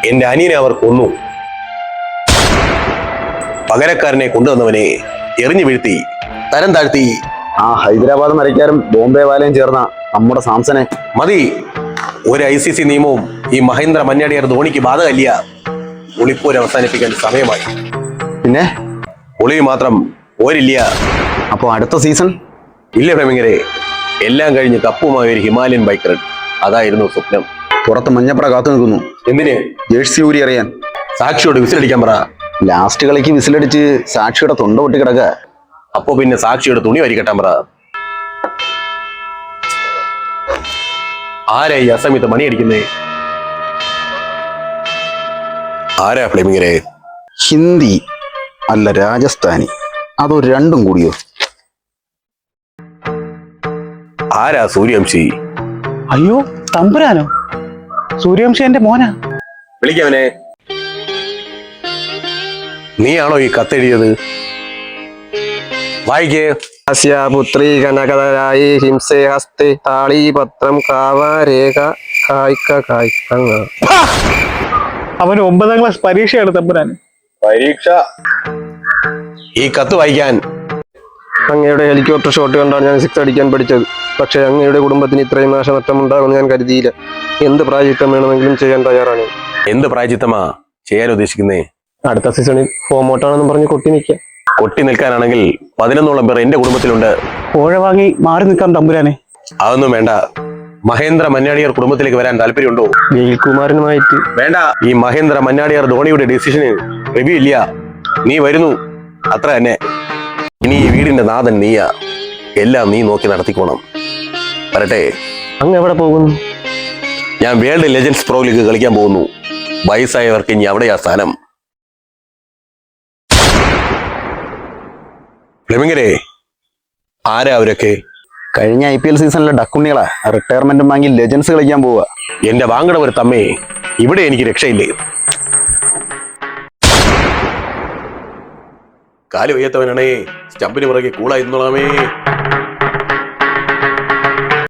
എന്റെ അനിയനെ അവർ കൊന്നു. പകരക്കാരനെ കൊണ്ടുവന്നവനെ എറിഞ്ഞു വീഴ്ത്തി, തരം താഴ്ത്തി. ആ ഹൈദരാബാദ് മരക്കാരും ബോംബെ വാലയും ചേർന്ന നമ്മുടെ സാംസനെ. മതി. ഒരു ICC നിയമവും ഈ മഹേന്ദ്ര മഞ്ഞാടിയാർ ധോണിക്ക് ബാധകല്ല. ഒളിപ്പോര് അവസാനിപ്പിക്കാൻ സമയമായി. പിന്നെ ഒളി മാത്രം പോരില്ല. അപ്പൊ അടുത്ത സീസൺ ഇല്ല പ്രേമികരെ, എല്ലാം കഴിഞ്ഞ് കപ്പുമായി ഒരു ഹിമാലയൻ ബൈക്ക് റൈഡ്. അതായിരുന്നു സ്വപ്നം. പുറത്ത് മഞ്ഞപ്പട കാത്തു നിൽക്കുന്നു. എന്തിന്? ജേഴ്സി ഊരി അറിയാൻ. സാക്ഷിയോട് വിസിലടിക്കാൻ പറ. ലാസ്റ്റ് കളിക്ക് വിസിലടിച്ച് സാക്ഷിയുടെ തൊണ്ട പൊട്ടി കിടക്കുക. അപ്പോ പിന്നെ സാക്ഷിയുടെ തുണി വരികെട്ടാൻ പറ. ആരാ ഈ അസമയത്ത് മണിയടിക്കുന്നേ? ആരാ ഫ്ലെമിങ്ങരെ? ഹിന്ദി അല്ല രാജസ്ഥാനി, അതോ രണ്ടും കൂടിയോ? ആരാ സൂര്യവംശി? അയ്യോ തമ്പുരാനോ? സൂര്യവംശി എന്റെ മോനാ. വിളിക്കവനെ. നീയാണോ ഈ കത്തെഴുതിയത്? വായിക്കേ. പുത്രീ കനകതരായി ഹിംസേ ഹസ്തേ താളീപത്രം കാവാരേഖ കായ്ക്ക കായ്ക്കങ്ങ. അവന് 9ാം ക്ലാസ് പരീക്ഷയാണ് തമ്പുരാൻ. പരീക്ഷ? ഈ കത്ത് വായിക്കാൻ. അങ്ങയുടെ ഹെലികോപ്റ്റർ ഷോട്ട് കണ്ടാണ് ഞാൻ 6 അടിക്കാൻ പഠിച്ചത്. പക്ഷെ അങ്ങയുടെ കുടുംബത്തിന് ഇത്രയും നാശനഷ്ടമുണ്ടാകുമെന്ന് ഞാൻ കരുതിയില്ല. എന്ത് പ്രായച്ചിത്തം വേണമെങ്കിലും ചെയ്യാൻ തയ്യാറാണ്. എന്ത് പ്രായച്ചിത്തമാ ചെയ്യാൻ ഉദ്ദേശിക്കുന്നേ? അടുത്ത സീസണിൽ ഫോമോട്ടാണെന്ന് പറഞ്ഞ് കൊട്ടി നിൽക്കാം. കൊട്ടി നിൽക്കാനാണെങ്കിൽ 11ഓളം പേർ എന്റെ കുടുംബത്തിലുണ്ട്. കോഴ വാങ്ങി മാറി നിൽക്കാം തമ്പുരാനെ. അതൊന്നും വേണ്ട. മഹേന്ദ്ര മഞ്ഞാടിയാർ കുടുംബത്തിലേക്ക് വരാൻ താല്പര്യമുണ്ടോ? ജയിൽകുമാരനുമായിട്ട് വേണ്ട. ഈ മഹേന്ദ്ര മഞ്ഞാടിയാർ ധോണിയുടെ ഡിസിഷന് റിവ്യൂ ഇല്ല. നീ വരുന്നു, അത്ര തന്നെ. ഇനി ഈ വീടിന്റെ നാഥൻ നീയാ. എല്ലാം നീ നോക്കി നടത്തിക്കോണം. വരട്ടെ. അങ്ങ് എവിടെ പോകുന്നു? ഞാൻ വേൾഡ് ലെജൻഡ്സ് പ്രോ ലീഗ് കളിക്കാൻ പോകുന്നു. വയസ്സായവർക്ക് ഇനി അവിടെയാ സ്ഥാനം. ഫ്ലെമിങ്ങരെ, ആരാ അവരൊക്കെ? കഴിഞ്ഞ IPL സീസണിലെ ഡക്കുണ്ണികളാ. റിട്ടയർമെന്റും വാങ്ങി ലെജൻസ് കളിക്കാൻ പോവുക. എന്റെ വാങ്ങടവർ തമ്മേ, ഇവിടെ എനിക്ക് രക്ഷയില്ലേ. കാല് വയ്യാത്തവനാണേ, സ്റ്റമ്പിന് പുറകെ കൂളായിരുന്നോളാമേ.